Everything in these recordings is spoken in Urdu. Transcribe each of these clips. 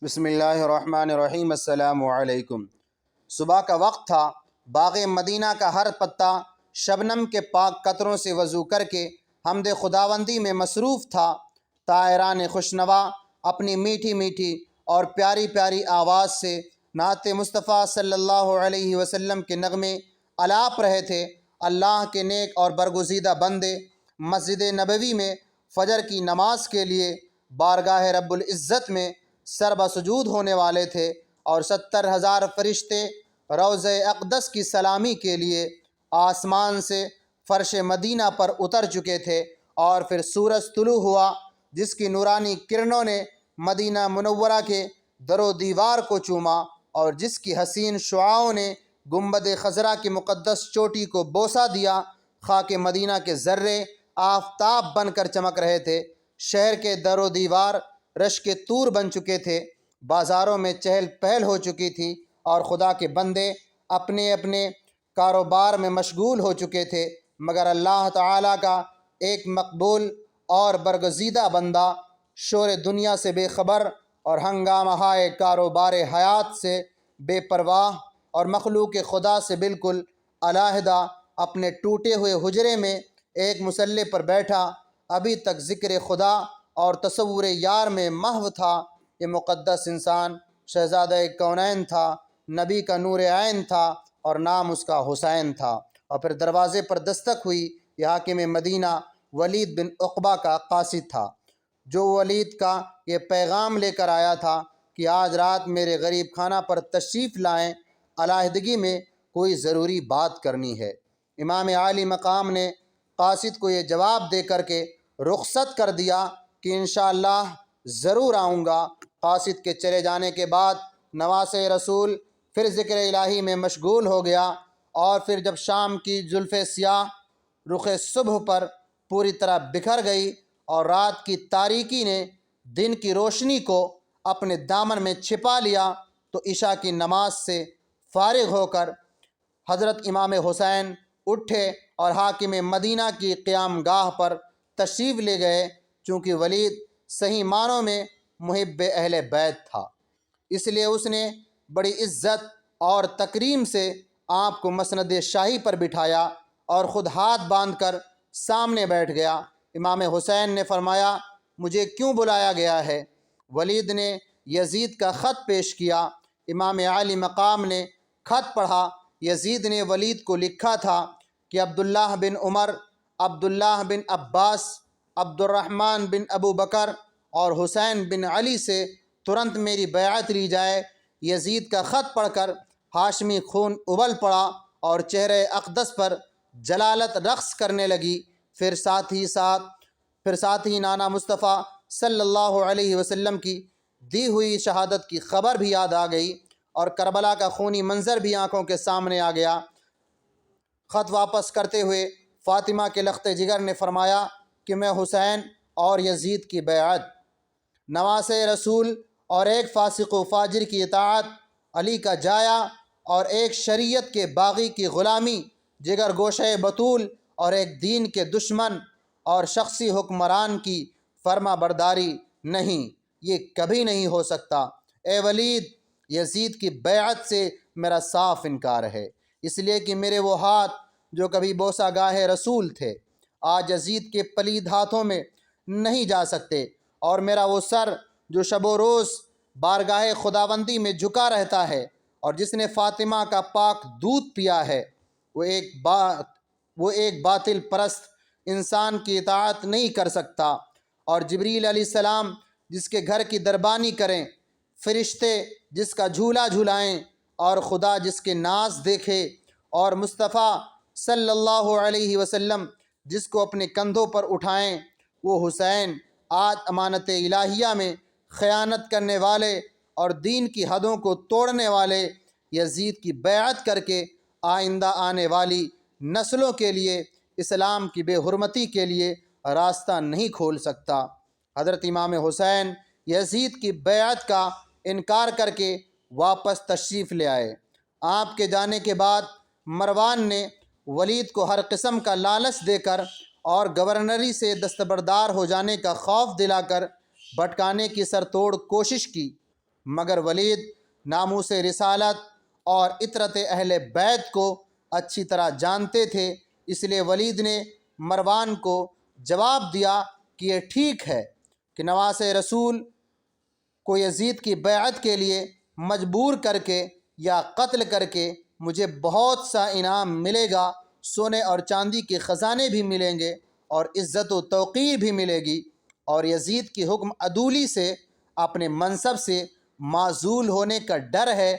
بسم اللہ الرحمن الرحیم۔ السلام علیکم۔ صبح کا وقت تھا۔ باغ مدینہ کا ہر پتا شبنم کے پاک قطروں سے وضو کر کے حمد خداوندی میں مصروف تھا۔ طائران خوشنوا اپنی میٹھی میٹھی اور پیاری پیاری آواز سے نعت مصطفیٰ صلی اللہ علیہ وسلم کے نغمے الاپ رہے تھے۔ اللہ کے نیک اور برگزیدہ بندے مسجد نبوی میں فجر کی نماز کے لیے بارگاہ رب العزت میں سر بسجود ہونے والے تھے، اور 70,000 فرشتے روضہ اقدس کی سلامی کے لیے آسمان سے فرش مدینہ پر اتر چکے تھے، اور پھر سورج طلوع ہوا جس کی نورانی کرنوں نے مدینہ منورہ کے در و دیوار کو چوما، اور جس کی حسین شعاؤں نے گنبد خضرا کی مقدس چوٹی کو بوسہ دیا۔ خاک مدینہ کے ذرے آفتاب بن کر چمک رہے تھے۔ شہر کے در و دیوار رش کے طور بن چکے تھے، بازاروں میں چہل پہل ہو چکی تھی، اور خدا کے بندے اپنے اپنے کاروبار میں مشغول ہو چکے تھے، مگر اللہ تعالیٰ کا ایک مقبول اور برگزیدہ بندہ شور دنیا سے بے خبر اور ہنگامہ ہائے کاروبار حیات سے بے پرواہ اور مخلوق خدا سے بالکل علیحدہ اپنے ٹوٹے ہوئے حجرے میں ایک مصلی پر بیٹھا ابھی تک ذکر خدا اور تصور یار میں محو تھا۔ یہ مقدس انسان شہزادہ کونین تھا، نبی کا نور عین تھا، اور نام اس کا حسین تھا۔ اور پھر دروازے پر دستک ہوئی۔ یہ حاکم مدینہ ولید بن عقبہ کا قاصد تھا، جو ولید کا یہ پیغام لے کر آیا تھا کہ آج رات میرے غریب خانہ پر تشریف لائیں، علیحدگی میں کوئی ضروری بات کرنی ہے۔ امام عالی مقام نے قاصد کو یہ جواب دے کر کے رخصت کر دیا کہ انشاءاللہ ضرور آؤں گا۔ قاصد کے چلے جانے کے بعد نواس رسول پھر ذکر الہی میں مشغول ہو گیا، اور پھر جب شام کی زلف سیاہ رخ صبح پر پوری طرح بکھر گئی اور رات کی تاریکی نے دن کی روشنی کو اپنے دامن میں چھپا لیا، تو عشاء کی نماز سے فارغ ہو کر حضرت امام حسین اٹھے اور حاکم مدینہ کی قیام گاہ پر تشریف لے گئے۔ چونکہ ولید صحیح معنوں میں محب اہل بیت تھا، اس لیے اس نے بڑی عزت اور تکریم سے آپ کو مسند شاہی پر بٹھایا اور خود ہاتھ باندھ کر سامنے بیٹھ گیا۔ امام حسین نے فرمایا، مجھے کیوں بلایا گیا ہے؟ ولید نے یزید کا خط پیش کیا۔ امام عالی مقام نے خط پڑھا۔ یزید نے ولید کو لکھا تھا کہ عبداللہ بن عمر، عبداللہ بن عباس، عبد الرحمن بن ابو بکر اور حسین بن علی سے ترنت میری بیعت لی جائے۔ یزید کا خط پڑھ کر ہاشمی خون ابل پڑا اور چہرہ اقدس پر جلالت رقص کرنے لگی۔ پھر ساتھ ہی نانا مصطفیٰ صلی اللہ علیہ وسلم کی دی ہوئی شہادت کی خبر بھی یاد آ گئی، اور کربلا کا خونی منظر بھی آنکھوں کے سامنے آ گیا۔ خط واپس کرتے ہوئے فاطمہ کے لخت جگر نے فرمایا کہ میں حسین اور یزید کی بیعت، نواس رسول اور ایک فاسق و فاجر کی اطاعت، علی کا جایا اور ایک شریعت کے باغی کی غلامی، جگر گوشہ بطول اور ایک دین کے دشمن اور شخصی حکمران کی فرما برداری نہیں، یہ کبھی نہیں ہو سکتا۔ اے ولید، یزید کی بیعت سے میرا صاف انکار ہے، اس لیے کہ میرے وہ ہاتھ جو کبھی بوسہ گاہ رسول تھے آج یزید کے پلید ہاتھوں میں نہیں جا سکتے، اور میرا وہ سر جو شب و روز بارگاہ خداوندی میں جھکا رہتا ہے اور جس نے فاطمہ کا پاک دودھ پیا ہے، وہ ایک باطل پرست انسان کی اطاعت نہیں کر سکتا۔ اور جبریل علیہ السلام جس کے گھر کی دربانی کریں، فرشتے جس کا جھولا جھولائیں، اور خدا جس کے ناز دیکھے، اور مصطفیٰ صلی اللہ علیہ وسلم جس کو اپنے کندھوں پر اٹھائیں، وہ حسین آج امانت الہیہ میں خیانت کرنے والے اور دین کی حدوں کو توڑنے والے یزید کی بیعت کر کے آئندہ آنے والی نسلوں کے لیے اسلام کی بے حرمتی کے لیے راستہ نہیں کھول سکتا۔ حضرت امام حسین یزید کی بیعت کا انکار کر کے واپس تشریف لے آئے۔ آپ کے جانے کے بعد مروان نے ولید کو ہر قسم کا لالچ دے کر اور گورنری سے دستبردار ہو جانے کا خوف دلا کر بھٹکانے کی سرتوڑ کوشش کی، مگر ولید ناموس رسالت اور اطرت اہل بیت کو اچھی طرح جانتے تھے، اس لیے ولید نے مروان کو جواب دیا کہ یہ ٹھیک ہے کہ نواس رسول کو یزید کی بیعت کے لیے مجبور کر کے یا قتل کر کے مجھے بہت سا انعام ملے گا، سونے اور چاندی کے خزانے بھی ملیں گے اور عزت و توقیر بھی ملے گی، اور یزید کی حکم عدولی سے اپنے منصب سے معزول ہونے کا ڈر ہے،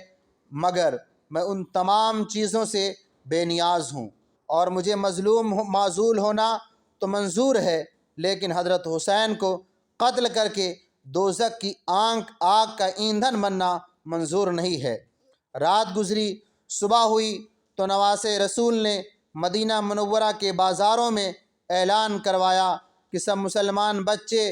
مگر میں ان تمام چیزوں سے بے نیاز ہوں اور مجھے مظلوم معزول ہونا تو منظور ہے، لیکن حضرت حسین کو قتل کر کے دوزخ کی آگ کا ایندھن بننا منظور نہیں ہے۔ رات گزری، صبح ہوئی تو نواس رسول نے مدینہ منورہ کے بازاروں میں اعلان کروایا کہ سب مسلمان بچے،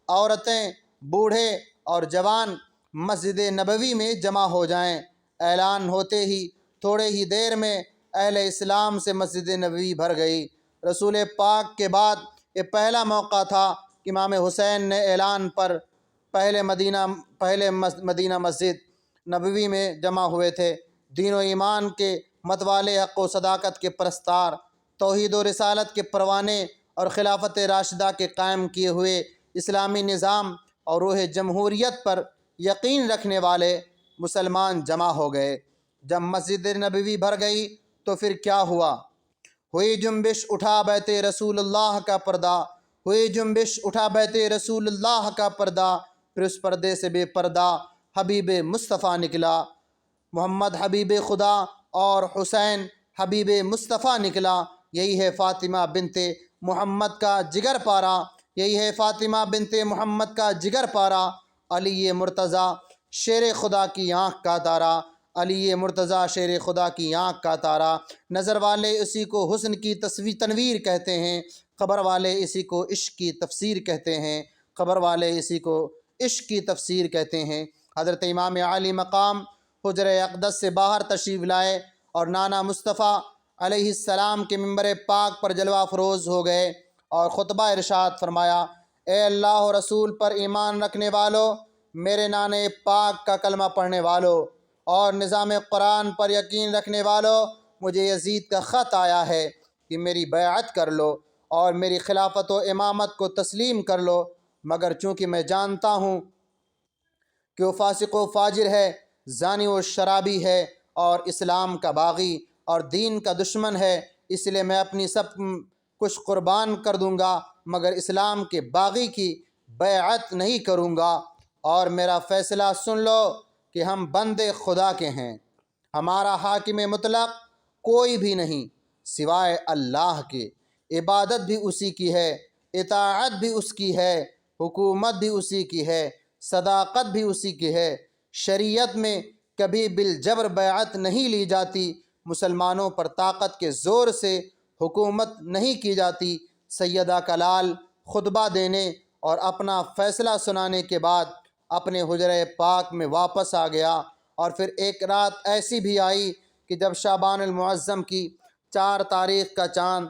عورتیں، بوڑھے اور جوان مسجد نبوی میں جمع ہو جائیں۔ اعلان ہوتے ہی تھوڑے ہی دیر میں اہل اسلام سے مسجد نبوی بھر گئی۔ رسول پاک کے بعد یہ پہلا موقع تھا کہ امام حسین نے اعلان پر پہلے مدینہ مسجد نبوی میں جمع ہوئے تھے۔ دین و ایمان کے متوالے، حق و صداقت کے پرستار، توحید و رسالت کے پروانے اور خلافت راشدہ کے قائم کیے ہوئے اسلامی نظام اور روح جمہوریت پر یقین رکھنے والے مسلمان جمع ہو گئے۔ جب مسجد نبوی بھر گئی تو پھر کیا ہوا؟ ہوئی جنبش، اٹھا بیت رسول اللہ کا پردہ، ہوئی جنبش، اٹھا بیت رسول اللہ کا پردہ، پھر اس پردے سے بے پردہ حبیب مصطفیٰ نکلا۔ محمد حبیب خدا اور حسین حبیب مصطفیٰ نکلا۔ یہی ہے فاطمہ بنت محمد کا جگر پارا، یہی ہے فاطمہ بنت محمد کا جگر پارا، علی مرتضیٰ شیر خدا کی آنکھ کا تارا، علی مرتضیٰ شیر خدا کی آنکھ کا تارا۔ نظر والے اسی کو حسن کی تنویر کہتے ہیں، خبر والے اسی کو عشق کی تفسیر کہتے ہیں، خبر والے اسی کو عشق کی تفسیر کہتے ہیں۔ حضرت امام عالی مقام حجر اقدس سے باہر تشریف لائے اور نانا مصطفیٰ علیہ السلام کے منبر پاک پر جلوہ افروز ہو گئے اور خطبہ ارشاد فرمایا: اے اللہ و رسول پر ایمان رکھنے والو، میرے نانے پاک کا کلمہ پڑھنے والو اور نظام قرآن پر یقین رکھنے والو، مجھے یزید کا خط آیا ہے کہ میری بیعت کر لو اور میری خلافت و امامت کو تسلیم کر لو، مگر چونکہ میں جانتا ہوں کہ وہ فاسق و فاجر ہے، زانی و شرابی ہے اور اسلام کا باغی اور دین کا دشمن ہے، اس لیے میں اپنی سب کچھ قربان کر دوں گا مگر اسلام کے باغی کی بیعت نہیں کروں گا، اور میرا فیصلہ سن لو کہ ہم بندے خدا کے ہیں، ہمارا حاکم مطلق کوئی بھی نہیں سوائے اللہ کے، عبادت بھی اسی کی ہے، اطاعت بھی اس کی ہے، حکومت بھی اسی کی ہے، صداقت بھی اسی کی ہے، شریعت میں کبھی بالجبر بیعت نہیں لی جاتی، مسلمانوں پر طاقت کے زور سے حکومت نہیں کی جاتی۔ سیدہ کا لال خطبہ دینے اور اپنا فیصلہ سنانے کے بعد اپنے حجرہ پاک میں واپس آ گیا، اور پھر ایک رات ایسی بھی آئی کہ جب شعبان المعظم کی 4 تاریخ کا چاند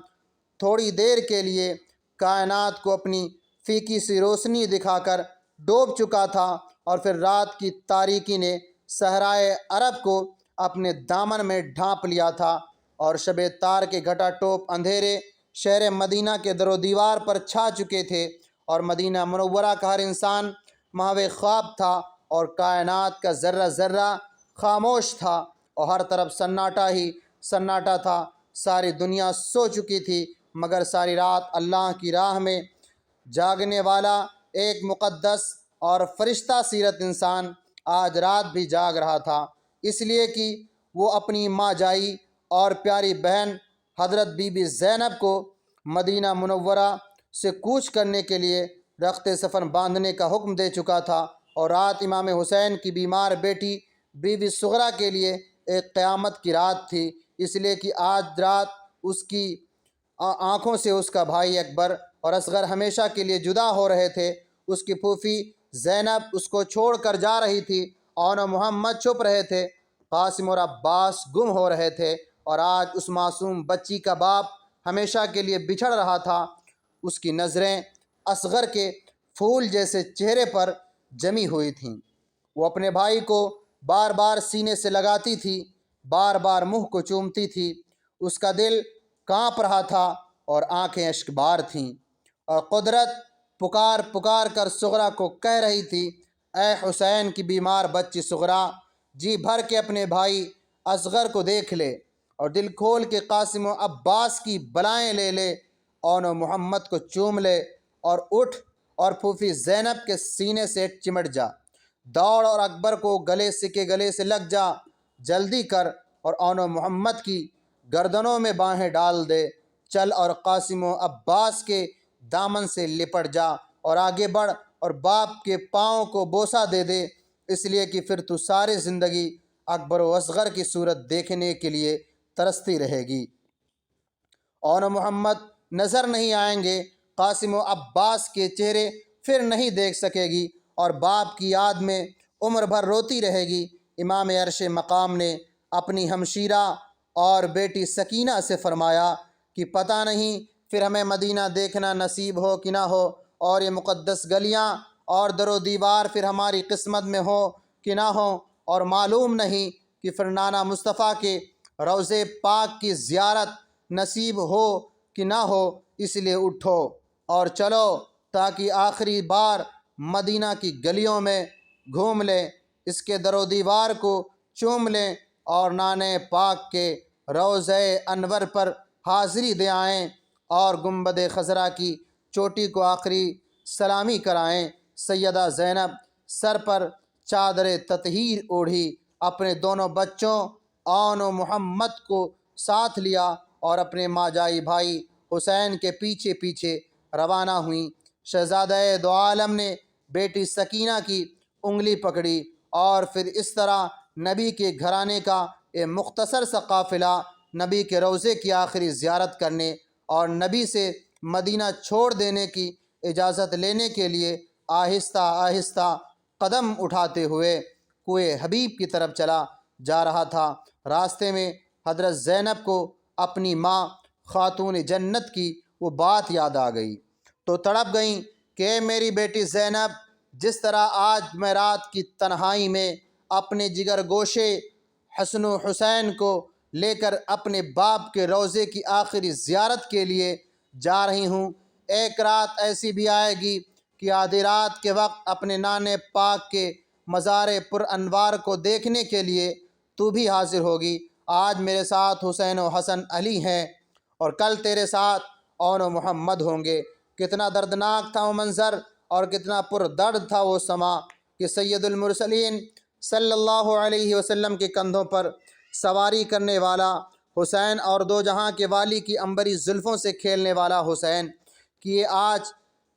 تھوڑی دیر کے لیے کائنات کو اپنی فیکی سی روشنی دکھا کر ڈوب چکا تھا، اور پھر رات کی تاریکی نے صحرائے عرب کو اپنے دامن میں ڈھانپ لیا تھا، اور شب تار کے گھٹا ٹوپ اندھیرے شہر مدینہ کے در و دیوار پر چھا چکے تھے، اور مدینہ منورہ کا ہر انسان محو خواب تھا، اور کائنات کا ذرہ ذرہ خاموش تھا، اور ہر طرف سناٹا ہی سناٹا تھا۔ ساری دنیا سو چکی تھی، مگر ساری رات اللہ کی راہ میں جاگنے والا ایک مقدس اور فرشتہ سیرت انسان آج رات بھی جاگ رہا تھا، اس لیے کہ وہ اپنی ماں جائی اور پیاری بہن حضرت بی بی زینب کو مدینہ منورہ سے کوچ کرنے کے لیے رخت سفر باندھنے کا حکم دے چکا تھا، اور رات امام حسین کی بیمار بیٹی بی بی سغرا کے لیے ایک قیامت کی رات تھی، اس لیے کہ آج رات اس کی آنکھوں سے اس کا بھائی اکبر اور اصغر ہمیشہ کے لیے جدا ہو رہے تھے، اس کی پھوپھی زینب اس کو چھوڑ کر جا رہی تھی، اور محمد چھپ رہے تھے، قاسم اور عباس گم ہو رہے تھے، اور آج اس معصوم بچی کا باپ ہمیشہ کے لیے بچھڑ رہا تھا۔ اس کی نظریں اصغر کے پھول جیسے چہرے پر جمی ہوئی تھیں۔ وہ اپنے بھائی کو بار بار سینے سے لگاتی تھی، بار بار منہ کو چومتی تھی۔ اس کا دل کانپ رہا تھا اور آنکھیں اشکبار تھیں، اور قدرت پکار پکار کر صغرا کو کہہ رہی تھی، اے حسین کی بیمار بچی صغرا، جی بھر کے اپنے بھائی اصغر کو دیکھ لے، اور دل کھول کے قاسم و عباس کی بلائیں لے لے، اون و محمد کو چوم لے، اور اٹھ اور پھوپھی زینب کے سینے سے چمٹ جا، دوڑ اور اکبر کو گلے سے لگ جا، جلدی کر اور اون و محمد کی گردنوں میں باہیں ڈال دے، چل اور قاسم و عباس کے دامن سے لپٹ جا اور آگے بڑھ اور باپ کے پاؤں کو بوسہ دے دے، اس لیے کہ پھر تو ساری زندگی اکبر و اصغر کی صورت دیکھنے کے لیے ترستی رہے گی۔ اون و محمد نظر نہیں آئیں گے، قاسم و عباس کے چہرے پھر نہیں دیکھ سکے گی، اور باپ کی یاد میں عمر بھر روتی رہے گی۔ امام عرش مقام نے اپنی ہمشیرہ اور بیٹی سکینہ سے فرمایا کہ پتہ نہیں پھر ہمیں مدینہ دیکھنا نصیب ہو کہ نہ ہو، اور یہ مقدس گلیاں اور در و دیوار پھر ہماری قسمت میں ہو کہ نہ ہو، اور معلوم نہیں کہ پھر نانا مصطفیٰ کے روضے پاک کی زیارت نصیب ہو کہ نہ ہو۔ اس لیے اٹھو اور چلو تاکہ آخری بار مدینہ کی گلیوں میں گھوم لیں، اس کے در و دیوار کو چوم لیں، اور نانے پاک کے روضہ انور پر حاضری دے آئیں، اور گنبد خضرا کی چوٹی کو آخری سلامی کرائیں۔ سیدہ زینب سر پر چادر تطہیر اوڑھی اپنے دونوں بچوں اون و محمد کو ساتھ لیا اور اپنے ماجائی بھائی حسین کے پیچھے پیچھے روانہ ہوئیں۔ شہزادہ دو عالم نے بیٹی سکینہ کی انگلی پکڑی، اور پھر اس طرح نبی کے گھرانے کا ایک مختصر سا قافلہ نبی کے روضے کی آخری زیارت کرنے اور نبی سے مدینہ چھوڑ دینے کی اجازت لینے کے لیے آہستہ آہستہ قدم اٹھاتے ہوئے کوہ حبیب کی طرف چلا جا رہا تھا۔ راستے میں حضرت زینب کو اپنی ماں خاتون جنت کی وہ بات یاد آ گئی، تو تڑپ گئیں کہ اے میری بیٹی زینب، جس طرح آج میں رات کی تنہائی میں اپنے جگر گوشے حسن و حسین کو لے کر اپنے باپ کے روضے کی آخری زیارت کے لیے جا رہی ہوں، ایک رات ایسی بھی آئے گی کہ آدھی رات کے وقت اپنے نانے پاک کے مزار پر انوار کو دیکھنے کے لیے تو بھی حاضر ہوگی۔ آج میرے ساتھ حسین و حسن علی ہیں، اور کل تیرے ساتھ اون و محمد ہوں گے۔ کتنا دردناک تھا وہ منظر، اور کتنا پر درد تھا وہ سما کہ سید المرسلین صلی اللہ علیہ وسلم کے کندھوں پر سواری کرنے والا حسین، اور دو جہاں کے والی کی عنبری زلفوں سے کھیلنے والا حسین، کہ یہ آج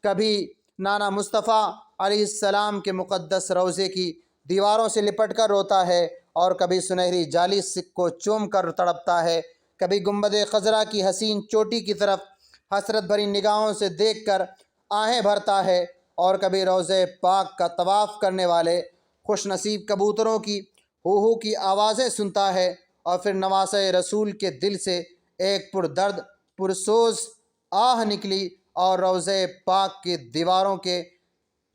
کبھی نانا مصطفیٰ علیہ السلام کے مقدس روضے کی دیواروں سے لپٹ کر روتا ہے، اور کبھی سنہری جالی کو چوم کر تڑپتا ہے، کبھی گنبد خضرا کی حسین چوٹی کی طرف حسرت بھری نگاہوں سے دیکھ کر آہیں بھرتا ہے، اور کبھی روضہ پاک کا طواف کرنے والے خوش نصیب کبوتروں کی ہو کی آوازیں سنتا ہے، اور پھر نواسۂ رسول کے دل سے ایک پردرد پرسوز آہ نکلی، اور روضہ پاک کی دیواروں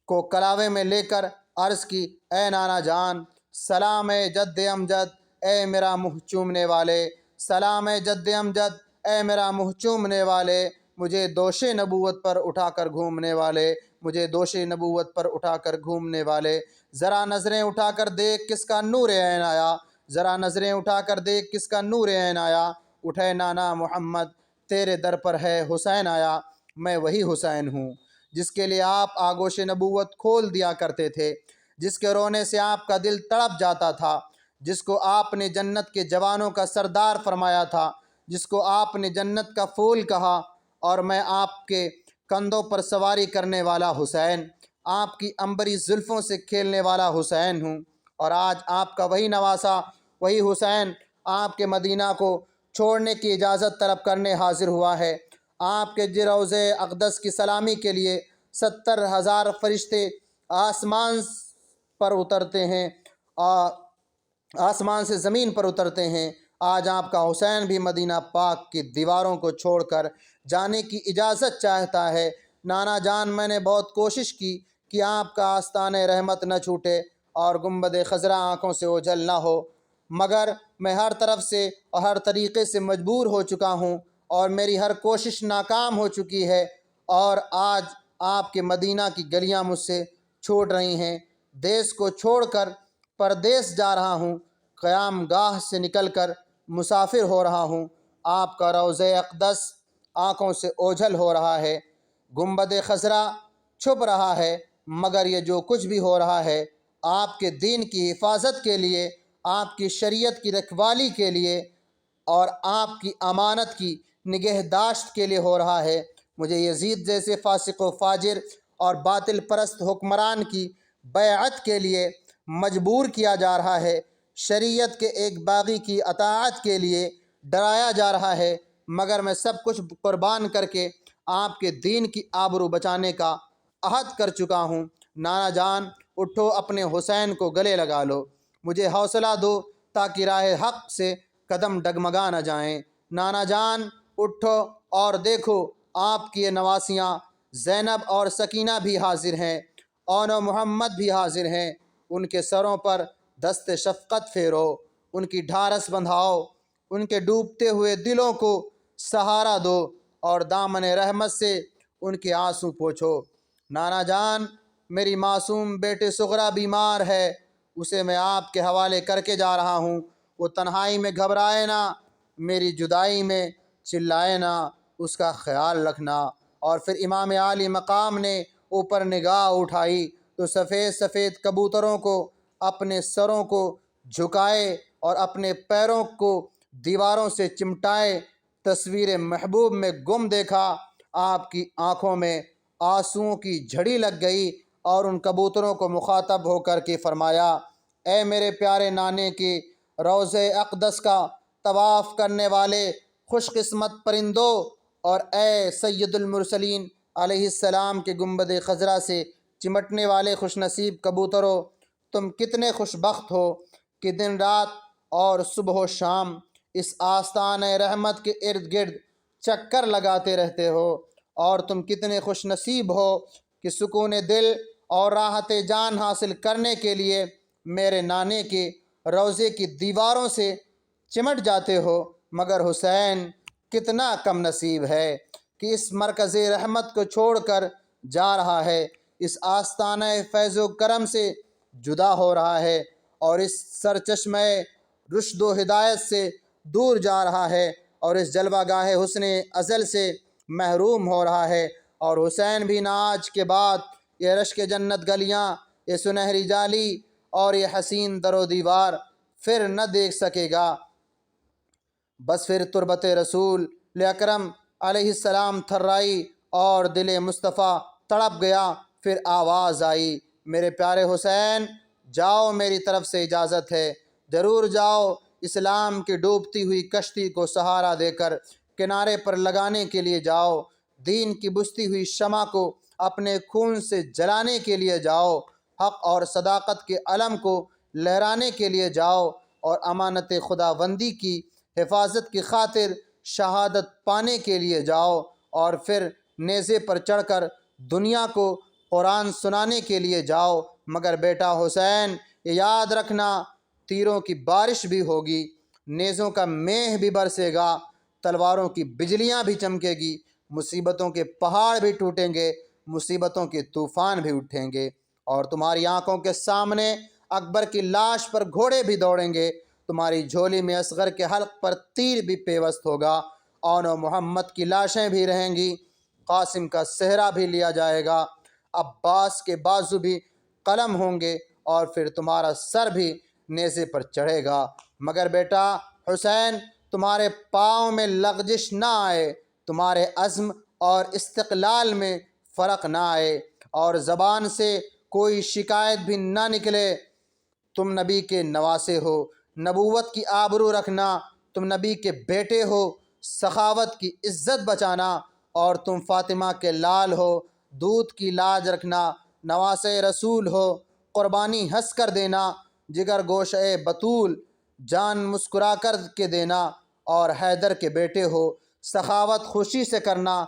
کو کلاوے میں لے کر عرض کی، اے نانا جان، سلام اے جد امجد، اے میرا منہ چومنے والے، سلام اے جد امجد، اے میرا منہ چومنے والے، مجھے دوش نبوت پر اٹھا کر گھومنے والے، مجھے دوش نبوت پر اٹھا کر گھومنے والے، ذرا نظریں اٹھا کر دیکھ کس کا نور عین آیا، ذرا نظریں اٹھا کر دیکھ کس کا نور عین آیا، اٹھے نانا محمد تیرے در پر ہے حسین آیا، میں وہی حسین ہوں جس کے لیے آپ آگوش نبوت کھول دیا کرتے تھے، جس کے رونے سے آپ کا دل تڑپ جاتا تھا، جس کو آپ نے جنت کے جوانوں کا سردار فرمایا تھا، جس کو آپ نے جنت کا پھول کہا، اور میں آپ کے کندھوں پر سواری کرنے والا حسین، آپ کی عنبری زلفوں سے کھیلنے والا حسین ہوں، اور آج آپ کا وہی نواسہ، وہی حسین آپ کے مدینہ کو چھوڑنے کی اجازت طلب کرنے حاضر ہوا ہے۔ آپ کے روضہ اقدس کی سلامی کے لیے 70,000 فرشتے آسمان پر اترتے ہیں، آسمان سے زمین پر اترتے ہیں۔ آج آپ کا حسین بھی مدینہ پاک کی دیواروں کو چھوڑ کر جانے کی اجازت چاہتا ہے۔ نانا جان، میں نے بہت کوشش کی کہ آپ کا آستانِ رحمت نہ چھوٹے، اور گنبد خضرا آنکھوں سے اوجھل نہ ہو، مگر میں ہر طرف سے اور ہر طریقے سے مجبور ہو چکا ہوں اور میری ہر کوشش ناکام ہو چکی ہے، اور آج آپ کے مدینہ کی گلیاں مجھ سے چھوٹ رہی ہیں۔ دیس کو چھوڑ کر پردیس جا رہا ہوں، قیام گاہ سے نکل کر مسافر ہو رہا ہوں۔ آپ کا روضہ اقدس آنکھوں سے اوجھل ہو رہا ہے، گنبد خضرا چھپ رہا ہے، مگر یہ جو کچھ بھی ہو رہا ہے آپ کے دین کی حفاظت کے لیے، آپ کی شریعت کی رکھوالی کے لیے اور آپ کی امانت کی نگہداشت کے لیے ہو رہا ہے۔ مجھے یزید جیسے فاسق و فاجر اور باطل پرست حکمران کی بیعت کے لیے مجبور کیا جا رہا ہے، شریعت کے ایک باغی کی اطاعت کے لیے ڈرایا جا رہا ہے، مگر میں سب کچھ قربان کر کے آپ کے دین کی آبرو بچانے کا عہد کر چکا ہوں۔ نانا جان اٹھو، اپنے حسین کو گلے لگا لو، مجھے حوصلہ دو تاکہ راہ حق سے قدم ڈگمگا نہ جائیں۔ نانا جان اٹھو اور دیکھو، آپ کی نواسیاں زینب اور سکینہ بھی حاضر ہیں، اون و محمد بھی حاضر ہیں، ان کے سروں پر دست شفقت پھیرو، ان کی ڈھارس بندھاؤ، ان کے ڈوبتے ہوئے دلوں کو سہارا دو اور دامن رحمت سے ان کے آنسو پوچھو۔ نانا جان میری معصوم بیٹے صغرا بیمار ہے، اسے میں آپ کے حوالے کر کے جا رہا ہوں، وہ تنہائی میں گھبرائے نہ، میری جدائی میں چلائے نہ، اس کا خیال رکھنا۔ اور پھر امام عالی مقام نے اوپر نگاہ اٹھائی تو سفید سفید کبوتروں کو اپنے سروں کو جھکائے اور اپنے پیروں کو دیواروں سے چمٹائے تصویر محبوب میں گم دیکھا۔ آپ کی آنکھوں میں آنسوؤں کی جھڑی لگ گئی اور ان کبوتروں کو مخاطب ہو کر کے فرمایا، اے میرے پیارے نانے کے روضہ اقدس کا طواف کرنے والے خوش قسمت پرندوں، اور اے سید المرسلین علیہ السلام کے گنبد خضرا سے چمٹنے والے خوش نصیب کبوتروں، تم کتنے خوش بخت ہو کہ دن رات اور صبح و شام اس آستانِ رحمت کے ارد گرد چکر لگاتے رہتے ہو، اور تم کتنے خوش نصیب ہو کہ سکون دل اور راحت جان حاصل کرنے کے لیے میرے نانے کے روضے کی دیواروں سے چمٹ جاتے ہو۔ مگر حسین کتنا کم نصیب ہے کہ اس مرکز رحمت کو چھوڑ کر جا رہا ہے، اس آستانہ فیض و کرم سے جدا ہو رہا ہے، اور اس سرچشمہ رشد و ہدایت سے دور جا رہا ہے، اور اس جلوہ گاہ حسن ازل سے محروم ہو رہا ہے۔ اور حسین بھی نہ آج کے بعد یہ رشک جنت گلیاں، یہ سنہری جالی اور یہ حسین در و دیوار پھر نہ دیکھ سکے گا۔ بس پھر تربت رسول اکرم علیہ السلام تھرائی اور دل مصطفیٰ تڑپ گیا۔ پھر آواز آئی، میرے پیارے حسین جاؤ، میری طرف سے اجازت ہے، ضرور جاؤ، اسلام کی ڈوبتی ہوئی کشتی کو سہارا دے کر کنارے پر لگانے کے لیے جاؤ، دین کی بجھتی ہوئی شمع کو اپنے خون سے جلانے کے لیے جاؤ، حق اور صداقت کے علم کو لہرانے کے لیے جاؤ، اور امانت خداوندی کی حفاظت کی خاطر شہادت پانے کے لیے جاؤ، اور پھر نیزے پر چڑھ کر دنیا کو قرآن سنانے کے لیے جاؤ۔ مگر بیٹا حسین یہ یاد رکھنا، تیروں کی بارش بھی ہوگی، نیزوں کا میہ بھی برسے گا، تلواروں کی بجلیاں بھی چمکے گی، مصیبتوں کے پہاڑ بھی ٹوٹیں گے، مصیبتوں کے طوفان بھی اٹھیں گے، اور تمہاری آنکھوں کے سامنے اکبر کی لاش پر گھوڑے بھی دوڑیں گے، تمہاری جھولی میں اصغر کے حلق پر تیر بھی پیوست ہوگا، اون و محمد کی لاشیں بھی رہیں گی، قاسم کا صحرا بھی لیا جائے گا، عباس کے بازو بھی قلم ہوں گے، اور پھر تمہارا سر بھی نیزے پر چڑھے گا، مگر بیٹا حسین تمہارے پاؤں میں لغزش نہ آئے، تمہارے عزم اور استقلال میں فرق نہ آئے، اور زبان سے کوئی شکایت بھی نہ نکلے۔ تم نبی کے نواسے ہو، نبوت کی آبرو رکھنا، تم نبی کے بیٹے ہو، سخاوت کی عزت بچانا، اور تم فاطمہ کے لال ہو، دودھ کی لاج رکھنا، نواسے رسول ہو، قربانی ہنس کر دینا، جگر گوشہ بطول جان مسکرا کر کے دینا، اور حیدر کے بیٹے ہو، سخاوت خوشی سے کرنا۔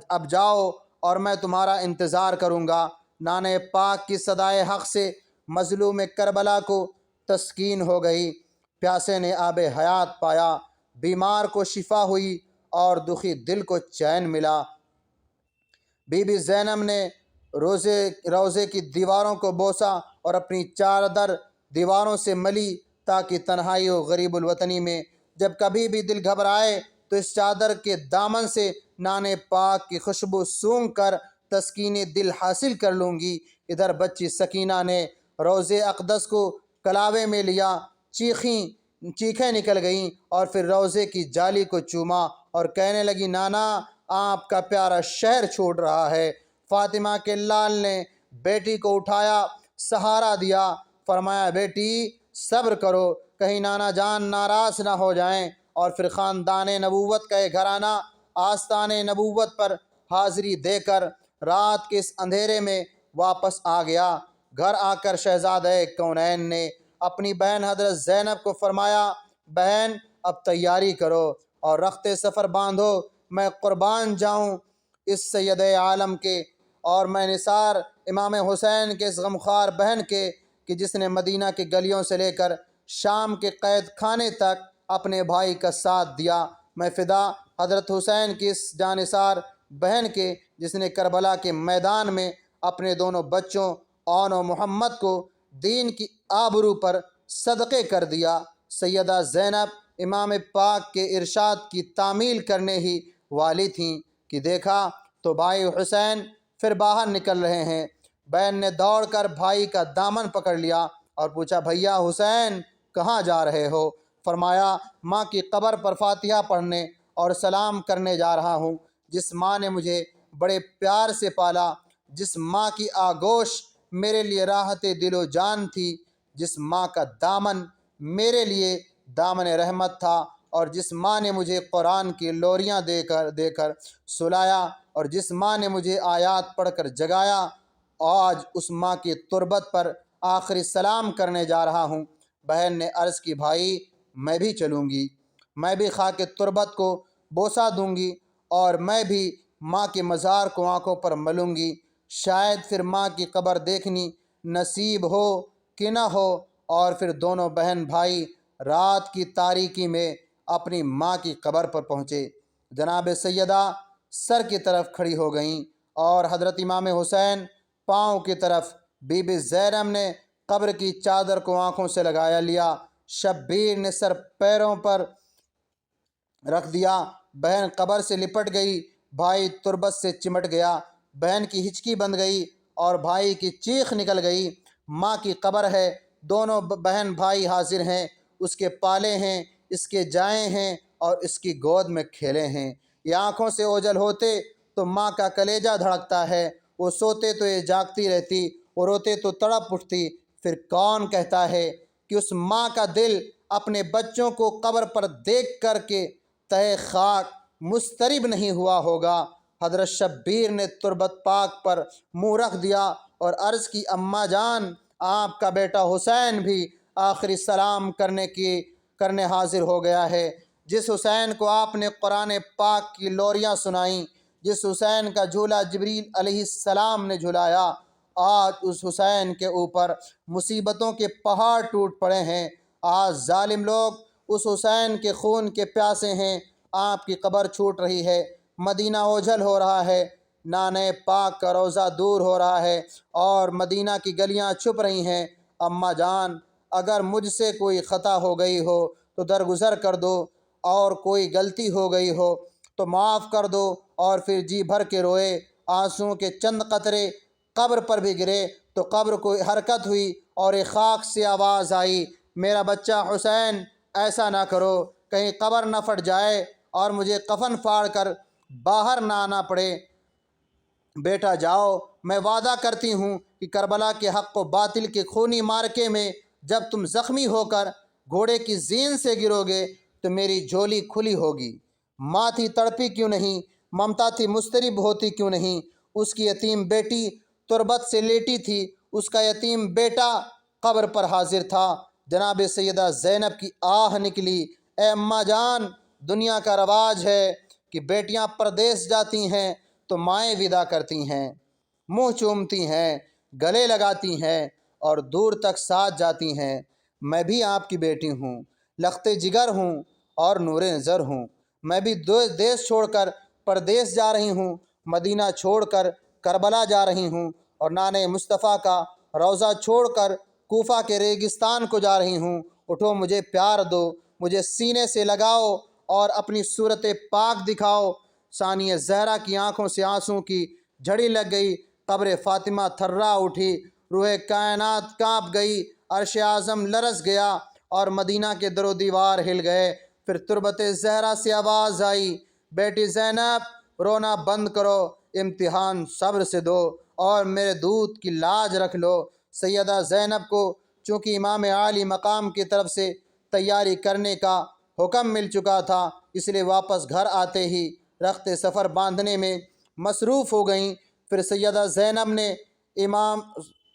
اب جاؤ اور میں تمہارا انتظار کروں گا۔ نانے پاک کی صدائے حق سے مظلوم کربلا کو تسکین ہو گئی، پیاسے نے آب حیات پایا، بیمار کو شفا ہوئی اور دکھی دل کو چین ملا۔ بی بی زینب نے روزے کی دیواروں کو بوسا اور اپنی چادر دیواروں سے ملی تاکہ تنہائی و غریب الوطنی میں جب کبھی بھی دل گھبرائے تو اس چادر کے دامن سے نان پاک کی خوشبو سونگھ کر تسکین دل حاصل کر لوں گی۔ ادھر بچی سکینہ نے روزے اقدس کو کلاوے میں لیا، چیخیں نکل گئیں اور پھر روزے کی جالی کو چوما اور کہنے لگی، نانا آپ کا پیارا شہر چھوٹ رہا ہے۔ فاطمہ کے لال نے بیٹی کو اٹھایا، سہارا دیا، فرمایا بیٹی صبر کرو، کہیں نانا جان ناراض نہ ہو جائیں۔ اور پھر خاندان نبوت کا یہ گھرانہ آستان نبوت پر حاضری دے کر رات کے اس اندھیرے میں واپس آ گیا۔ گھر آ کر شہزادہ کونین نے اپنی بہن حضرت زینب کو فرمایا، بہن اب تیاری کرو اور رخت سفر باندھو، میں قربان جاؤں اس سید عالم کے اور میں نثار امام حسین کے اس غمخوار بہن کے کہ جس نے مدینہ کی گلیوں سے لے کر شام کے قید خانے تک اپنے بھائی کا ساتھ دیا۔ میں فدا حضرت حسین کی اس جانثار بہن کے جس نے کربلا کے میدان میں اپنے دونوں بچوں اون و محمد کو دین کی آبرو پر صدقے کر دیا۔ سیدہ زینب امام پاک کے ارشاد کی تعمیل کرنے ہی والی تھیں کہ دیکھا تو بھائی حسین پھر باہر نکل رہے ہیں۔ بہن نے دوڑ کر بھائی کا دامن پکڑ لیا اور پوچھا، بھیا حسین کہاں جا رہے ہو؟ فرمایا، ماں کی قبر پر فاتحہ پڑھنے اور سلام کرنے جا رہا ہوں۔ جس ماں نے مجھے بڑے پیار سے پالا، جس ماں کی آغوش میرے لیے راحت دل و جان تھی، جس ماں کا دامن میرے لیے دامن رحمت تھا، اور جس ماں نے مجھے قرآن کی لوریاں دے کر سلایا، اور جس ماں نے مجھے آیات پڑھ کر جگایا، آج اس ماں کی تربت پر آخری سلام کرنے جا رہا ہوں۔ بہن نے عرض کی، بھائی میں بھی چلوں گی، میں بھی خاک تربت کو بوسہ دوں گی اور میں بھی ماں کے مزار کو آنکھوں پر ملوں گی، شاید پھر ماں کی قبر دیکھنی نصیب ہو کہ نہ ہو۔ اور پھر دونوں بہن بھائی رات کی تاریکی میں اپنی ماں کی قبر پر پہنچے۔ جناب سیدہ سر کی طرف کھڑی ہو گئیں اور حضرت امام حسین پاؤں کی طرف۔ بی بی زینب نے قبر کی چادر کو آنکھوں سے لگایا لیا، شبیر نے سر پیروں پر رکھ دیا، بہن قبر سے لپٹ گئی، بھائی تربت سے چمٹ گیا، بہن کی ہچکی بند گئی اور بھائی کی چیخ نکل گئی۔ ماں کی قبر ہے، دونوں بہن بھائی حاضر ہیں، اس کے پالے ہیں، اس کے جائیں ہیں اور اس کی گود میں کھیلے ہیں۔ یہ آنکھوں سے اوجھل ہوتے تو ماں کا کلیجہ دھڑکتا ہے، وہ سوتے تو یہ جاگتی رہتی، وہ روتے تو تڑپ اٹھتی۔ پھر کون کہتا ہے کہ اس ماں کا دل اپنے بچوں کو قبر پر دیکھ کر کے تہہ خاک مضطرب نہیں ہوا ہوگا۔ حضرت شبیر نے تربت پاک پر منہ رکھ دیا اور عرض کی، اماں جان آپ کا بیٹا حسین بھی آخری سلام کرنے حاضر ہو گیا ہے۔ جس حسین کو آپ نے قرآن پاک کی لوریاں سنائیں، جس حسین کا جھولا جبریل علیہ السلام نے جھلایا، آج اس حسین کے اوپر مصیبتوں کے پہاڑ ٹوٹ پڑے ہیں۔ آج ظالم لوگ اس حسین کے خون کے پیاسے ہیں۔ آپ کی قبر چھوٹ رہی ہے، مدینہ اوجھل ہو رہا ہے، نانے پاک کا روضہ دور ہو رہا ہے اور مدینہ کی گلیاں چھپ رہی ہیں۔ اماں جان اگر مجھ سے کوئی خطا ہو گئی ہو تو درگزر کر دو، اور کوئی غلطی ہو گئی ہو تو معاف کر دو۔ اور پھر جی بھر کے روئے، آنسوؤں کے چند قطرے قبر پر بھی گرے تو قبر کو حرکت ہوئی اور ایک خاک سے آواز آئی، میرا بچہ حسین ایسا نہ کرو، کہیں قبر نہ پھٹ جائے اور مجھے کفن پھاڑ کر باہر نہ آنا پڑے۔ بیٹا جاؤ، میں وعدہ کرتی ہوں کہ کربلا کے حق و باطل کے خونی معرکے میں جب تم زخمی ہو کر گھوڑے کی زین سے گرو گے تو میری جھولی کھلی ہوگی۔ ماں تھی تڑپی کیوں نہیں، ممتا تھی مضطرب ہوتی کیوں نہیں، اس کی یتیم بیٹی تربت سے لیٹی تھی، اس کا یتیم بیٹا قبر پر حاضر تھا۔ جناب سیدہ زینب کی آہ نکلی، اے اماں جان، دنیا کا رواج ہے کہ بیٹیاں پردیس جاتی ہیں تو مائیں ودا کرتی ہیں، منہ چومتی ہیں، گلے لگاتی ہیں اور دور تک ساتھ جاتی ہیں۔ میں بھی آپ کی بیٹی ہوں، لخت جگر ہوں اور نور نظر ہوں۔ میں بھی دیش چھوڑ کر پردیس جا رہی ہوں، مدینہ چھوڑ کر کربلا جا رہی ہوں، اور نان مصطفیٰ کا روضہ چھوڑ کر کوفہ کے ریگستان کو جا رہی ہوں۔ اٹھو، مجھے پیار دو، مجھے سینے سے لگاؤ اور اپنی صورت پاک دکھاؤ۔ ثانیہ زہرا کی آنکھوں سے آنسوں کی جھڑی لگ گئی، قبر فاطمہ تھرا اٹھی، روح کائنات کانپ گئی، عرش اعظم لرز گیا اور مدینہ کے در و دیوار ہل گئے۔ پھر تربت زہرا سے آواز آئی، بیٹی زینب رونا بند کرو، امتحان صبر سے دو اور میرے دودھ کی لاج رکھ لو۔ سیدہ زینب کو چونکہ امام عالی مقام کی طرف سے تیاری کرنے کا حکم مل چکا تھا، اس لیے واپس گھر آتے ہی رخت سفر باندھنے میں مصروف ہو گئیں۔ پھر سیدہ زینب نے امام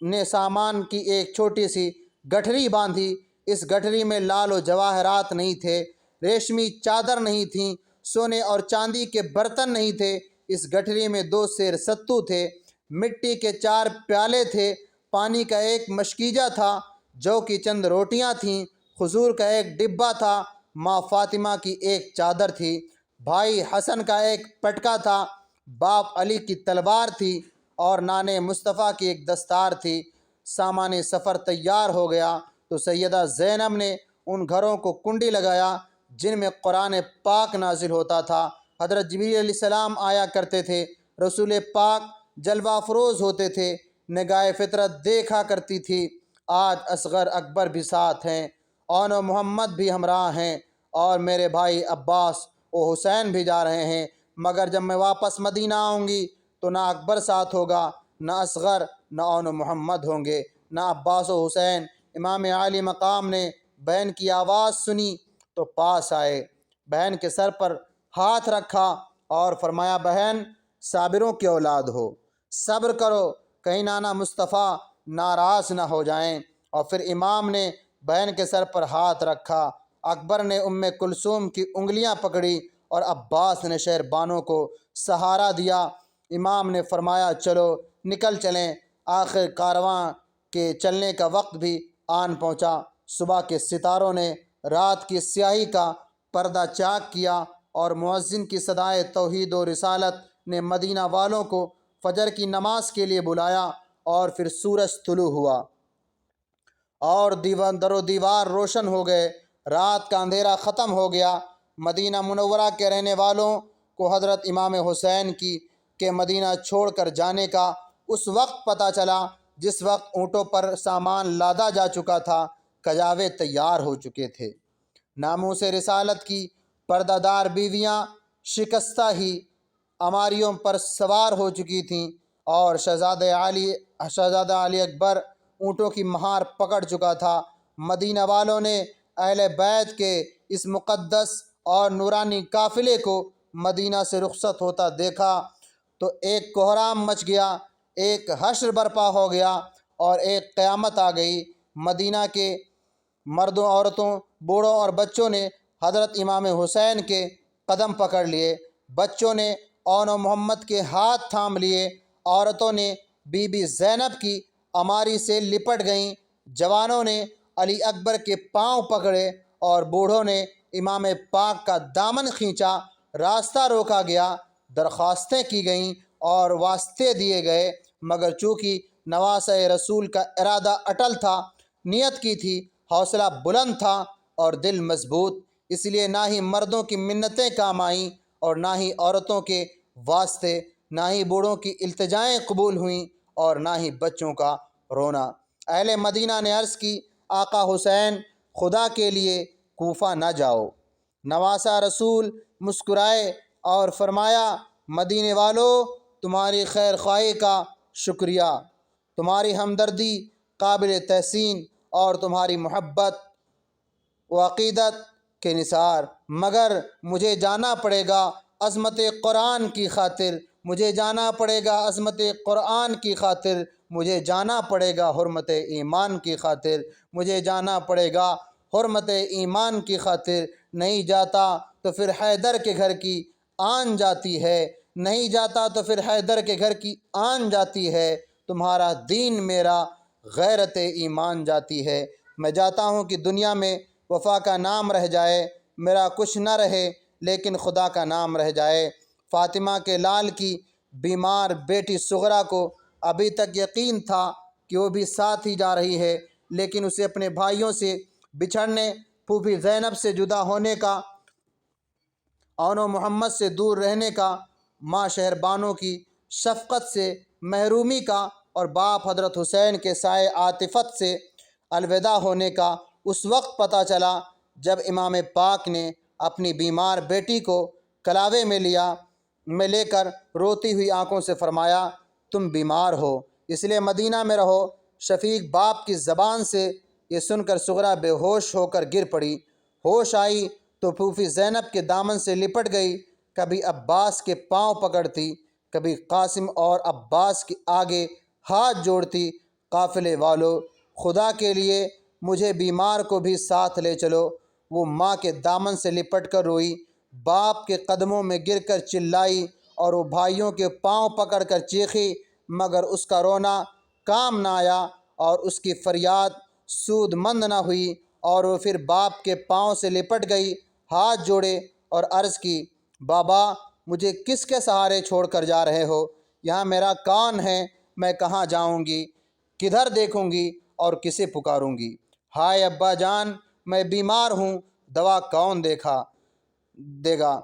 نے سامان کی ایک چھوٹی سی گٹھری باندھی۔ اس گٹھری میں لال و جواہرات نہیں تھے، ریشمی چادر نہیں تھیں، سونے اور چاندی کے برتن نہیں تھے۔ اس گٹھری میں 2 سیر ستو تھے، مٹی کے 4 پیالے تھے، پانی کا ایک مشکیجہ تھا، جو کی چند روٹیاں تھیں، کھجور کا ایک ڈبہ تھا، ماں فاطمہ کی ایک چادر تھی، بھائی حسن کا ایک پٹکا تھا، باپ علی کی تلوار تھی اور نان مصطفیٰ کی ایک دستار تھی۔ سامان سفر تیار ہو گیا تو سیدہ زینب نے ان گھروں کو کنڈی لگایا جن میں قرآن پاک نازل ہوتا تھا۔ حضرت جبریل علیہ السلام آیا کرتے تھے، رسول پاک جلوہ افروز ہوتے تھے، نگاہ فطرت دیکھا کرتی تھی۔ آج اصغر اکبر بھی ساتھ ہیں، اون و محمد بھی ہمراہ ہیں، اور میرے بھائی عباس و حسین بھی جا رہے ہیں، مگر جب میں واپس مدینہ آؤں گی تو نہ اکبر ساتھ ہوگا، نہ اصغر، نہ اون و محمد ہوں گے، نہ عباس و حسین۔ امام عالی مقام نے بہن کی آواز سنی تو پاس آئے، بہن کے سر پر ہاتھ رکھا اور فرمایا، بہن صابروں کی اولاد ہو، صبر کرو، کہیں نانا مصطفیٰ ناراض نہ ہو جائیں۔ اور پھر امام نے بہن کے سر پر ہاتھ رکھا، اکبر نے کلثوم کی انگلیاں پکڑی اور عباس نے شہربانوں کو سہارا دیا۔ امام نے فرمایا، چلو نکل چلیں۔ آخر کارواں کے چلنے کا وقت بھی آن پہنچا۔ صبح کے ستاروں نے رات کی سیاہی کا پردہ چاک کیا اور مؤذن کی صدائے توحید و رسالت نے مدینہ والوں کو فجر کی نماز کے لیے بلایا، اور پھر سورج طلوع ہوا اور در و دیوار روشن ہو گئے، رات کا اندھیرا ختم ہو گیا۔ مدینہ منورہ کے رہنے والوں کو حضرت امام حسین کے مدینہ چھوڑ کر جانے کا اس وقت پتہ چلا جس وقت اونٹوں پر سامان لادا جا چکا تھا، کجاوے تیار ہو چکے تھے، ناموس رسالت کی پردہ دار بیویاں شکستہ ہی اماریوں پر سوار ہو چکی تھیں، اور شہزادہ علی اکبر اونٹوں کی مہار پکڑ چکا تھا۔ مدینہ والوں نے اہل بیت کے اس مقدس اور نورانی قافلے کو مدینہ سے رخصت ہوتا دیکھا تو ایک کوہرام مچ گیا، ایک حشر برپا ہو گیا اور ایک قیامت آ گئی۔ مدینہ کے مردوں، عورتوں، بوڑھوں اور بچوں نے حضرت امام حسین کے قدم پکڑ لیے، بچوں نے اون و محمد کے ہاتھ تھام لیے، عورتوں نے بی بی زینب کی اماری سے لپٹ گئیں، جوانوں نے علی اکبر کے پاؤں پکڑے اور بوڑھوں نے امام پاک کا دامن کھینچا۔ راستہ روکا گیا، درخواستیں کی گئیں اور واسطے دیے گئے، مگر چونکہ نواسہ رسول کا ارادہ اٹل تھا، نیت کی تھی، حوصلہ بلند تھا اور دل مضبوط، اس لیے نہ ہی مردوں کی منتیں کام آئیں اور نہ ہی عورتوں کے واسطے، نہ ہی بوڑھوں کی التجائیں قبول ہوئیں اور نہ ہی بچوں کا رونا۔ اہل مدینہ نے عرض کی، آقا حسین، خدا کے لیے کوفہ نہ جاؤ۔ نواسہ رسول مسکرائے اور فرمایا، مدینے والو، تمہاری خیر خواہی کا شکریہ، تمہاری ہمدردی قابل تحسین اور تمہاری محبت و عقیدت کے نثار، مگر مجھے جانا پڑے گا عظمت قرآن کی خاطر، مجھے جانا پڑے گا عظمت قرآن کی خاطر، مجھے جانا پڑے گا حرمت ایمان کی خاطر، مجھے جانا پڑے گا حرمت ایمان کی خاطر۔ نہیں جاتا تو پھر حیدر کے گھر کی آن جاتی ہے، نہیں جاتا تو پھر حیدر کے گھر کی آن جاتی ہے، تمہارا دین میرا غیرت ایمان جاتی ہے۔ میں جاتا ہوں کہ دنیا میں وفا کا نام رہ جائے، میرا کچھ نہ رہے لیکن خدا کا نام رہ جائے۔ فاطمہ کے لال کی بیمار بیٹی صغرا کو ابھی تک یقین تھا کہ وہ بھی ساتھ ہی جا رہی ہے، لیکن اسے اپنے بھائیوں سے بچھڑنے، پھوپھی زینب سے جدا ہونے کا، اون و محمد سے دور رہنے کا، ماں شہر بانو کی شفقت سے محرومی کا اور باپ حضرت حسین کے سائے عاطفت سے الوداع ہونے کا اس وقت پتہ چلا جب امام پاک نے اپنی بیمار بیٹی کو کلاوے میں لے کر روتی ہوئی آنکھوں سے فرمایا، تم بیمار ہو اس لیے مدینہ میں رہو۔ شفیق باپ کی زبان سے یہ سن کر صغرا بے ہوش ہو کر گر پڑی۔ ہوش آئی تو پھوپھی زینب کے دامن سے لپٹ گئی، کبھی عباس کے پاؤں پکڑتی، کبھی قاسم اور عباس کے آگے ہاتھ جوڑتی، قافلے والو خدا کے لیے مجھے بیمار کو بھی ساتھ لے چلو۔ وہ ماں کے دامن سے لپٹ کر روئی، باپ کے قدموں میں گر کر چلائی اور وہ بھائیوں کے پاؤں پکڑ کر چیخی، مگر اس کا رونا کام نہ آیا اور اس کی فریاد سود مند نہ ہوئی، اور وہ پھر باپ کے پاؤں سے لپٹ گئی، ہاتھ جوڑے اور عرض کی، بابا مجھے کس کے سہارے چھوڑ کر جا رہے ہو؟ یہاں میرا کون ہے؟ میں کہاں جاؤں گی؟ کدھر دیکھوں گی اور کسے پکاروں گی؟ ہائے ابا جان، میں بیمار ہوں، دوا کون دے گا؟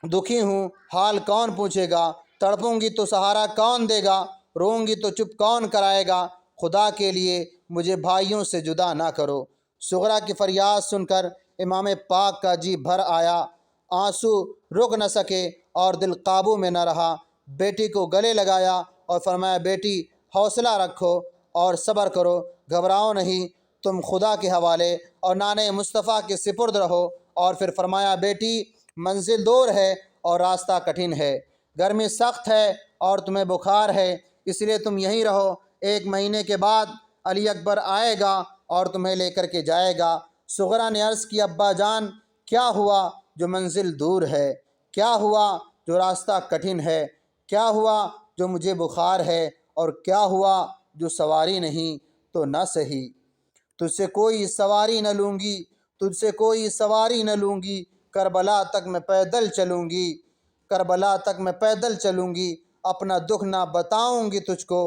دکھی ہوں، حال کون پوچھے گا؟ تڑپوں گی تو سہارا کون دے گا؟ روں گی تو چپ کون کرائے گا؟ خدا کے لیے مجھے بھائیوں سے جدا نہ کرو۔ صغرا کی فریاد سن کر امام پاک کا جی بھر آیا، آنسو رک نہ سکے اور دل قابو میں نہ رہا۔ بیٹی کو گلے لگایا اور فرمایا، بیٹی حوصلہ رکھو اور صبر کرو، گھبراؤ نہیں، تم خدا کے حوالے اور نانِ مصطفیٰ کے سپرد رہو۔ اور پھر فرمایا، بیٹی منزل دور ہے اور راستہ کٹھن ہے، گرمی سخت ہے اور تمہیں بخار ہے، اس لیے تم یہیں رہو، 1 مہینے کے بعد علی اکبر آئے گا اور تمہیں لے کر کے جائے گا۔ صغرا نے عرض کی، ابا جان کیا ہوا جو منزل دور ہے؟ کیا ہوا جو راستہ کٹھن ہے؟ کیا ہوا جو مجھے بخار ہے؟ اور کیا ہوا جو سواری نہیں تو نہ سہی؟ تجھ سے کوئی سواری نہ لوں گی، تجھ سے کوئی سواری نہ لوں گی، کربلا تک میں پیدل چلوں گی، کربلا تک میں پیدل چلوں گی، اپنا دکھ نہ بتاؤں گی تجھ کو،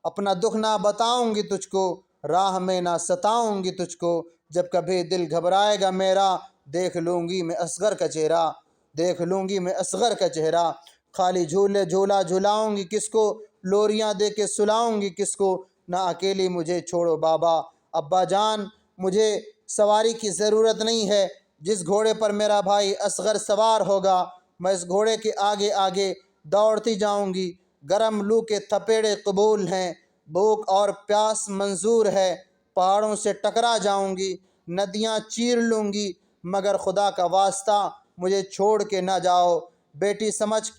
اپنا دکھ نہ بتاؤں گی تجھ کو، راہ میں نہ ستاؤں گی تجھ کو، جب کبھی دل گھبرائے گا میرا، دیکھ لوں گی میں اصغر کا چہرہ، دیکھ لوں گی میں اصغر کا چہرہ، خالی جھولا جھلاؤں گی کس کو، لوریاں دے کے سلاؤں گی کس کو، نہ اکیلی مجھے چھوڑو بابا۔ ابا جان مجھے سواری کی ضرورت نہیں ہے، جس گھوڑے پر میرا بھائی اصغر سوار ہوگا میں اس گھوڑے کے آگے آگے دوڑتی جاؤں گی۔ گرم لو کے تھپیڑے قبول ہیں، بھوک اور پیاس منظور ہے، پہاڑوں سے ٹکرا جاؤں گی، ندیاں چیر لوں گی، مگر خدا کا واسطہ مجھے چھوڑ کے نہ جاؤ۔ بیٹی سمجھ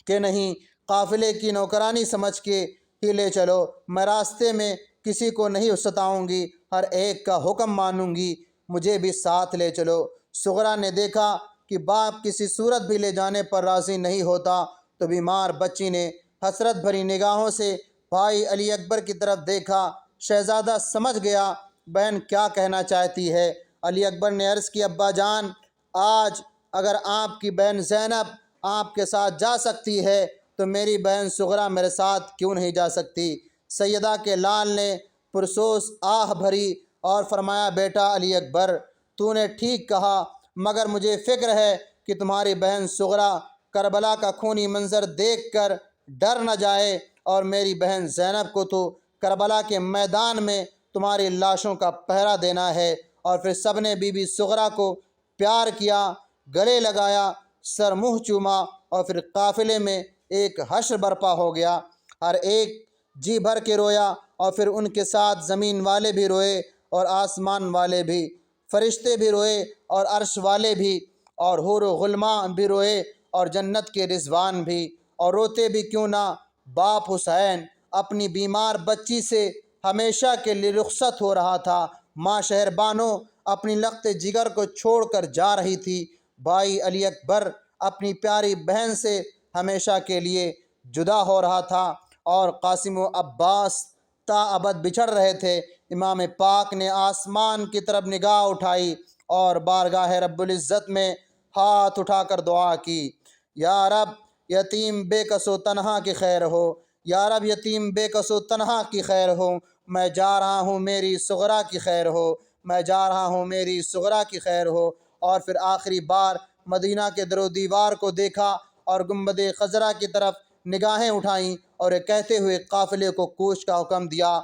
کے نہیں، قافلے کی نوکرانی سمجھ کے ہی لے چلو، میں راستے میں کسی کو نہیں ستاؤں گی، ہر ایک کا حکم مانوں گی، مجھے بھی ساتھ لے چلو۔ صغرا نے دیکھا کہ باپ کسی صورت بھی لے جانے پر راضی نہیں ہوتا، تو بیمار بچی نے حسرت بھری نگاہوں سے بھائی علی اکبر کی طرف دیکھا۔ شہزادہ سمجھ گیا بہن کیا کہنا چاہتی ہے۔ علی اکبر نے عرض کی، ابا جان آج اگر آپ کی بہن زینب آپ کے ساتھ جا سکتی ہے تو میری بہن صغرا میرے ساتھ کیوں نہیں جا سکتی؟ سیدہ کے لال نے پرسوس آہ بھری اور فرمایا، بیٹا علی اکبر تو نے ٹھیک کہا، مگر مجھے فکر ہے کہ تمہاری بہن صغرا کربلا کا خونی منظر دیکھ کر ڈر نہ جائے، اور میری بہن زینب کو تو کربلا کے میدان میں تمہاری لاشوں کا پہرا دینا ہے۔ اور پھر سب نے بی بی صغرا کو پیار کیا، گلے لگایا، سر منہ چوما، اور پھر قافلے میں ایک حشر برپا ہو گیا، ہر ایک جی بھر کے رویا، اور پھر ان کے ساتھ زمین والے بھی روئے اور آسمان والے بھی، فرشتے بھی روئے اور عرش والے بھی، اور حور و غلماں بھی روئے اور جنت کے رضوان بھی، اور روتے بھی کیوں نہ، باپ حسین اپنی بیمار بچی سے ہمیشہ کے لیے رخصت ہو رہا تھا، ماں شہر بانو اپنی لخت جگر کو چھوڑ کر جا رہی تھی، بھائی علی اکبر اپنی پیاری بہن سے ہمیشہ کے لیے جدا ہو رہا تھا، اور قاسم و عباس تا ابد بچھڑ رہے تھے، امام پاک نے آسمان کی طرف نگاہ اٹھائی اور بارگاہ رب العزت میں ہاتھ اٹھا کر دعا کی، یا رب یتیم بے کس و تنہا کی خیر ہو، یا رب یتیم بے کس و تنہا کی خیر ہو، میں جا رہا ہوں میری صغرا کی خیر ہو، میں جا رہا ہوں میری صغرا کی خیر ہو۔ اور پھر آخری بار مدینہ کے در و دیوار کو دیکھا اور گنبد خضرا کی طرف نگاہیں اٹھائیں اور کہتے ہوئے قافلے کو کوچ کا حکم دیا،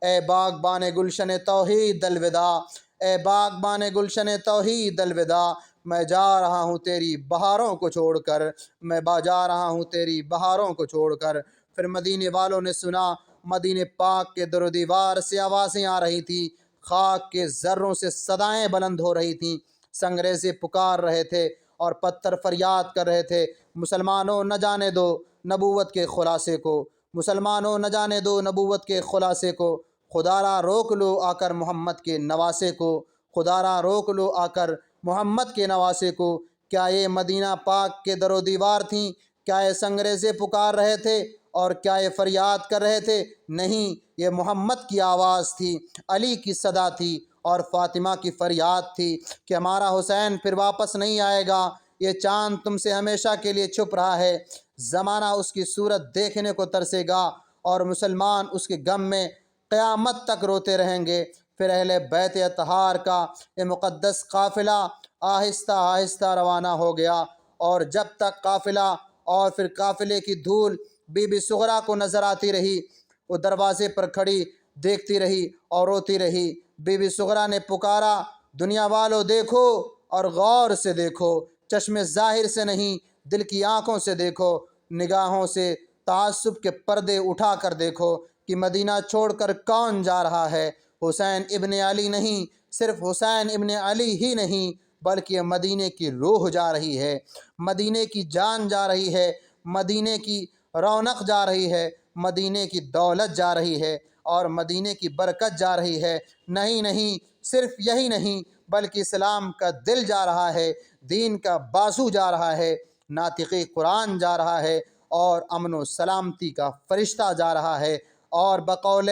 اے باغبان گلشن توحید الوداع، اے باغبان گلشن توحید الوداع، میں جا رہا ہوں تیری بہاروں کو چھوڑ کر، میں جا رہا ہوں تیری بہاروں کو چھوڑ کر۔ پھر مدینے والوں نے سنا مدینے پاک کے در و دیوار سے آوازیں آ رہی تھیں، خاک کے ذروں سے صدائیں بلند ہو رہی تھیں، سنگریزے پکار رہے تھے اور پتھر فریاد کر رہے تھے، مسلمانوں نہ جانے دو نبوت کے خلاصے کو، مسلمانوں نہ جانے دو نبوت کے خلاصے کو، خدا را روک لو آ کر محمد کے نواسے کو، خدا را روک لو آ کر محمد کے نواسے کو۔ کیا یہ مدینہ پاک کے در و دیوار تھیں؟ کیا یہ سنگریزے پکار رہے تھے اور کیا یہ فریاد کر رہے تھے؟ نہیں، یہ محمد کی آواز تھی، علی کی صدا تھی اور فاطمہ کی فریاد تھی کہ ہمارا حسین پھر واپس نہیں آئے گا، یہ چاند تم سے ہمیشہ کے لیے چھپ رہا ہے، زمانہ اس کی صورت دیکھنے کو ترسے گا اور مسلمان اس کے غم میں قیامت تک روتے رہیں گے۔ پھر اہل بیت اطہار کا یہ مقدس قافلہ آہستہ آہستہ روانہ ہو گیا، اور جب تک قافلہ اور پھر قافلے کی دھول بی بی صغرا کو نظر آتی رہی، وہ دروازے پر کھڑی دیکھتی رہی اور روتی رہی۔ بی بی صغرا نے پکارا، دنیا والو دیکھو اور غور سے دیکھو، چشم ظاہر سے نہیں دل کی آنکھوں سے دیکھو، نگاہوں سے تعصب کے پردے اٹھا کر دیکھو کہ مدینہ چھوڑ کر کون جا رہا ہے۔ حسین ابن علی نہیں، صرف حسین ابن علی ہی نہیں بلکہ مدینے کی روح جا رہی ہے، مدینے کی جان جا رہی ہے، مدینے کی رونق جا رہی ہے، مدینے کی دولت جا رہی ہے اور مدینے کی برکت جا رہی ہے۔ نہیں، صرف یہی نہیں بلکہ اسلام کا دل جا رہا ہے، دین کا بازو جا رہا ہے، ناطق قرآن جا رہا ہے اور امن و سلامتی کا فرشتہ جا رہا ہے، اور بقول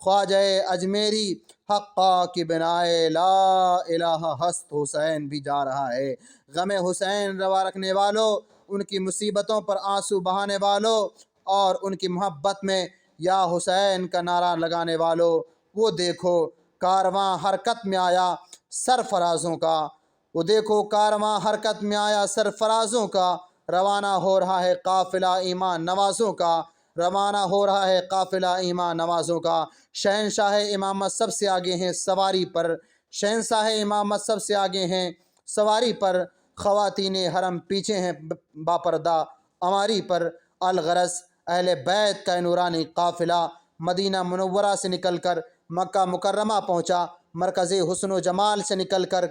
خواجہ اجمیری حقا کی بنائے لا الہ ہست حسین بھی جا رہا ہے۔ غم حسین روا رکھنے والوں، ان کی مصیبتوں پر آنسو بہانے والوں اور ان کی محبت میں یا حسین کا نعرہ لگانے والوں، وہ دیکھو کارواں حرکت میں آیا سرفرازوں کا، وہ دیکھو کارواں حرکت میں آیا سرفرازوں کا، روانہ ہو رہا ہے قافلہ ایمان نوازوں کا، روانہ ہو رہا ہے قافلہ ایمان نوازوں کا۔ شہنشاہ امامت سب سے آگے ہیں سواری پر، شہنشاہ امامت سب سے آگے ہیں سواری پر، خواتین حرم پیچھے ہیں باپردہ عماری پر۔ الغرض اہل بیت کا نورانی قافلہ مدینہ منورہ سے نکل کر مکہ مکرمہ پہنچا، مرکز حسن و جمال سے نکل کر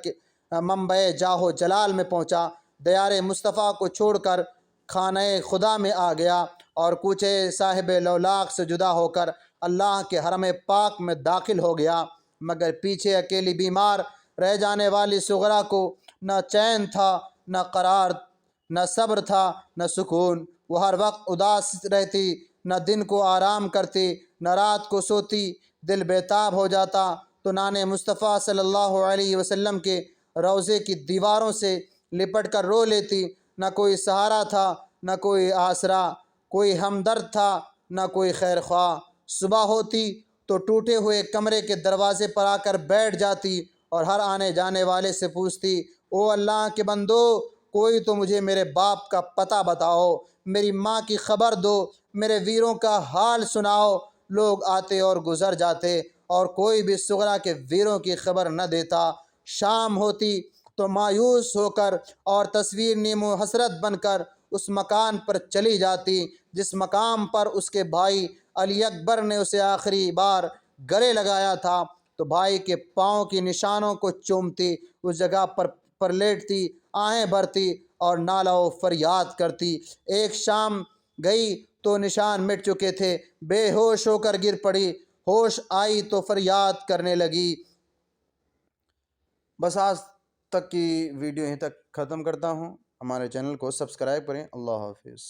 منبع جاہ و جلال میں پہنچا، دیار مصطفیٰ کو چھوڑ کر خانہ خدا میں آ گیا اور کوچے صاحب لولاق سے جدا ہو کر اللہ کے حرم پاک میں داخل ہو گیا، مگر پیچھے اکیلی بیمار رہ جانے والی صغرا کو نہ چین تھا، نہ قرار، نہ صبر تھا، نہ سکون۔ وہ ہر وقت اداس رہتی، نہ دن کو آرام کرتی، نہ رات کو سوتی، دل بیتاب ہو جاتا تو نان مصطفیٰ صلی اللہ علیہ وسلم کے روضے کی دیواروں سے لپٹ کر رو لیتی۔ نہ کوئی سہارا تھا، نہ کوئی آسرا، کوئی ہمدرد تھا، نہ کوئی خیر خواہ۔ صبح ہوتی تو ٹوٹے ہوئے کمرے کے دروازے پر آ کر بیٹھ جاتی اور ہر آنے جانے والے سے پوچھتی، او اللہ کے بندو، کوئی تو مجھے میرے باپ کا پتہ بتاؤ، میری ماں کی خبر دو، میرے ویروں کا حال سناؤ۔ لوگ آتے اور گزر جاتے اور کوئی بھی صغرا کے ویروں کی خبر نہ دیتا۔ شام ہوتی تو مایوس ہو کر اور تصویر نیم و حسرت بن کر اس مکان پر چلی جاتی جس مقام پر اس کے بھائی علی اکبر نے اسے آخری بار گلے لگایا تھا، تو بھائی کے پاؤں کی نشانوں کو چومتی، اس جگہ پر لیٹتی، آہیں بھرتی اور نالہ و فریاد کرتی۔ ایک شام گئی تو نشان مٹ چکے تھے، بے ہوش ہو کر گر پڑی، ہوش آئی تو فریاد کرنے لگی۔ بس آج تک کی ویڈیو یہیں تک ختم کرتا ہوں، ہمارے چینل کو سبسکرائب کریں۔ اللہ حافظ۔